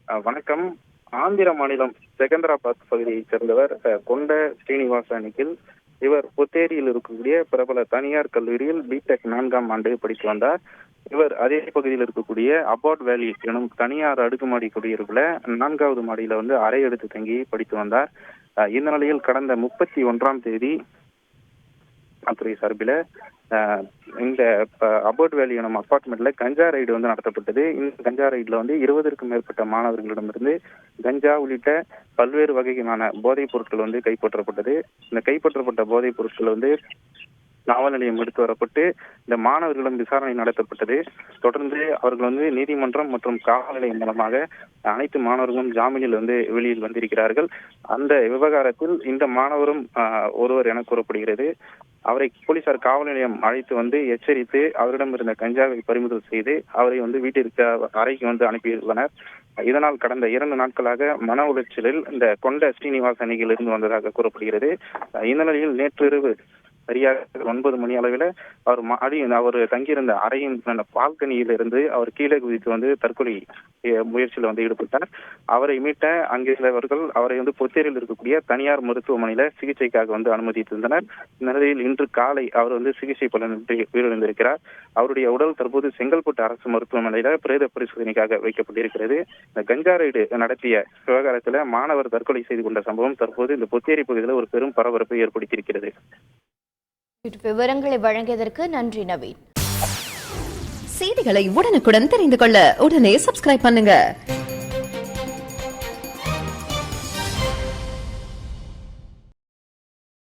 வணக்கம். ஆந்திர மாநிலம் செகந்திராபாத் பகுதியைச் சேர்ந்தவர் கொண்ட ஸ்ரீனிவாச நிகில். இவர் புத்தேரியில் இருக்கக்கூடிய பிரபல தனியார் கல்லூரியில் பிடெக் 4ஆம் ஆண்டு படித்து வந்தார். இவர் அதே பகுதியில் இருக்கக்கூடிய அபார்ட் வேலி எனும் தனியார் அடுக்குமாடி குடியிருப்புல 4வது மாடியில அறை எடுத்து தங்கி படித்து வந்தார். இந்த நிலையில் கடந்த 31ஆம் தேதி துறை சார்பில் இந்த அபோர்ட் வேலி எனும் அபார்ட்மெண்ட்ல கஞ்சா ரைடு நடத்தப்பட்டது. இந்த கஞ்சா ரைடுல 20க்கும் மேற்பட்ட மாணவர்களிடமிருந்து கஞ்சா உள்ளிட்ட பல்வேறு வகையான போதைப் பொருட்கள் கைப்பற்றப்பட்டது. இந்த கைப்பற்றப்பட்ட போதைப் பொருட்கள் காவல் நிலையம் எடுத்து வரப்பட்டு இந்த மாணவர்களிடம் விசாரணை நடத்தப்பட்டது. தொடர்ந்து அவர்கள் நீதிமன்றம் மற்றும் காவல் நிலையம் மூலமாக அனைத்து மாணவர்களும் ஜாமீனில் வெளியில் வந்திருக்கிறார்கள். அந்த விவகாரத்தில் இந்த மாணவரும் ஒருவர் என கூறப்படுகிறது. அவரை போலீசார் காவல் நிலையம் அழைத்து எச்சரித்து அவரிடம் இருந்த கஞ்சாவை பறிமுதல் செய்து அவரை வீட்டிற்கு அறைக்கு அனுப்பியுள்ளனர். இதனால் கடந்த 2 நாட்களாக மன உளைச்சலில் இந்த கொண்ட ஸ்ரீனிவாச நிகில் இருந்து வந்ததாக கூறப்படுகிறது. இந்த நிலையில் நேற்றிரவு சரியாக 9 மணி அளவில் அவர் தங்கியிருந்த அறையின் பால்கனியிலிருந்து அவர் கீழே குதித்து தற்கொலை முயற்சியில் ஈடுபட்டார். அவரை மீட்ட அங்கிருந்தவர்கள் அவரை புத்தேரியில் இருக்கக்கூடிய தனியார் மருத்துவமனையில சிகிச்சைக்காக அனுமதித்திருந்தனர். இந்த நிலையில் இன்று காலை அவர் சிகிச்சை பலனின்றி உயிரிழந்திருக்கிறார். அவருடைய உடல் தற்போது செங்கல்பட்டு அரசு மருத்துவமனையில பிரேத பரிசோதனைக்காக வைக்கப்பட்டிருக்கிறது. இந்த கஞ்சா ரைடு நடத்திய விவகாரத்தில் மாணவர் தற்கொலை செய்து கொண்ட சம்பவம் தற்போது இந்த புத்தேரி பகுதியில் ஒரு பெரும் பரபரப்பை ஏற்படுத்தியிருக்கிறது. விவரங்களை வழங்கியதற்கு நன்றி நவீன். செய்திகளை உடனுக்குடன் தெரிந்து கொள்ள உடனே சப்ஸ்கிரைப் பண்ணுங்க.